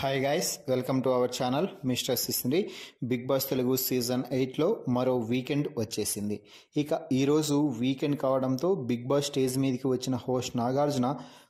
Hi guys, welcome to our channel mister Sisindri. Bigg Boss Telugu season 8లో మరో weekend వచ్చేసింది. ఇక ఈరోజు వీకెండ్ కావడంతో బిగ్ బాస్ స్టేజ్ మీదకి వచ్చిన హోస్ట్ నాగార్జున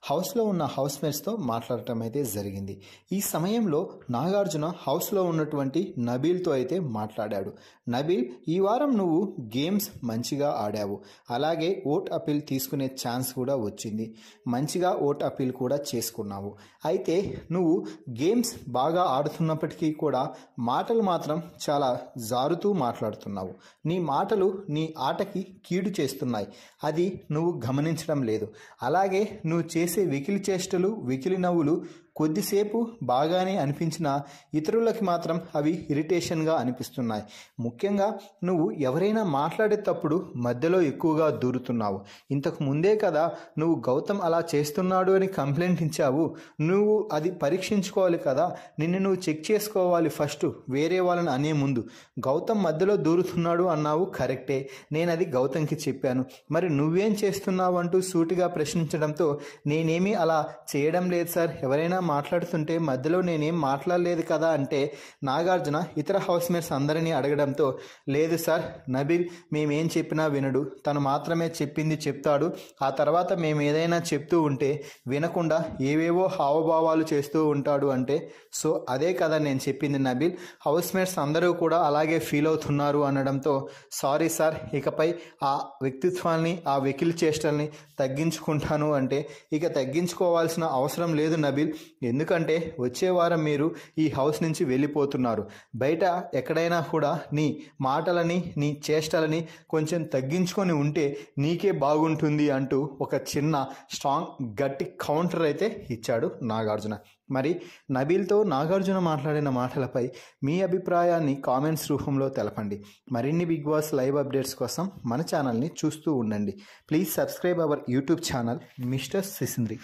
హౌస్లో ఉన్న హౌస్ మేట్స్తో మాట్లాడటం అయితే జరిగింది. ఈ సమయంలో నాగార్జున హౌస్లో ఉన్నటువంటి నబీల్తో అయితే మాట్లాడాడు. నబీల్, ఈ వారం నువ్వు గేమ్స్ మంచిగా ఆడావు, అలాగే ఓట్ అపీల్ తీసుకునే ఛాన్స్ కూడా వచ్చింది, మంచిగా ఓట్ అపీల్ కూడా చేసుకున్నావు. అయితే నువ్వు గేమ్స్ బాగా ఆడుతున్నప్పటికీ కూడా మాటలు మాత్రం చాలా జారుతూ మాట్లాడుతున్నావు. నీ మాటలు నీ ఆటకి కీడు చేస్తున్నాయి, అది నువ్వు గమనించడం లేదు. అలాగే నువ్వు చేసే వెకిలి చేష్టలు, వెకిలి నవ్వులు కొద్దిసేపు బాగానే అనిపించినా ఇతరులకి మాత్రం అవి ఇరిటేషన్గా అనిపిస్తున్నాయి. ముఖ్యంగా నువ్వు ఎవరైనా మాట్లాడేటప్పుడు మధ్యలో ఎక్కువగా దూరుతున్నావు. ఇంతకు ముందే కదా నువ్వు గౌతమ్ అలా చేస్తున్నాడు అని కంప్లైంట్ ఇచ్చావు. నువ్వు అది పరీక్షించుకోవాలి కదా, నిన్ను నువ్వు చెక్ చేసుకోవాలి ఫస్ట్, వేరే వాళ్ళని అనే ముందు. గౌతమ్ మధ్యలో దూరుతున్నాడు అన్నావు, కరెక్టే, నేను అది గౌతమ్కి చెప్పాను. మరి నువ్వేం చేస్తున్నావు అంటూ సూటిగా ప్రశ్నించడంతో నేనేమీ అలా చేయడం లేదు సార్, ఎవరైనా మాట్లాడుతుంటే మధ్యలో నేనేం మాట్లాడలేదు కదా అంటే నాగార్జున ఇతర హౌస్ మేట్స్ అందరినీ అడగడంతో, లేదు సార్, నబీల్ మేమేం చెప్పినా వినడు, తను మాత్రమే చెప్పింది చెప్తాడు, ఆ తర్వాత మేము ఏదైనా చెప్తూ ఉంటే వినకుండా ఏవేవో హావభావాలు చేస్తూ ఉంటాడు అంటే, సో అదే కదా నేను చెప్పింది నబీల్, హౌస్ మేట్స్ అందరూ కూడా అలాగే ఫీల్ అవుతున్నారు అనడంతో, సారీ సార్, ఇకపై ఆ వ్యక్తిత్వాన్ని, ఆ వెకిలి చేష్టల్ని తగ్గించుకుంటాను అంటే, ఇక తగ్గించుకోవాల్సిన అవసరం లేదు నబీల్, ఎందుకంటే వచ్చే వారం మీరు ఈ హౌస్ నుంచి వెళ్ళిపోతున్నారు. బయట ఎక్కడైనా కూడా నీ మాటలని, నీ చేష్టలని కొంచెం తగ్గించుకొని ఉంటే నీకే బాగుంటుంది అంటూ ఒక చిన్న స్ట్రాంగ్ గట్టి కౌంటర్ అయితే ఇచ్చాడు నాగార్జున. మరి నబీల్తో నాగార్జున మాట్లాడిన మాటలపై మీ అభిప్రాయాన్ని కామెంట్స్ రూపంలో తెలపండి. మరిన్ని బిగ్ బాస్ లైవ్ అప్డేట్స్ కోసం మన ఛానల్ని చూస్తూ ఉండండి. Please subscribe our YouTube channel mister సిసింద్రి.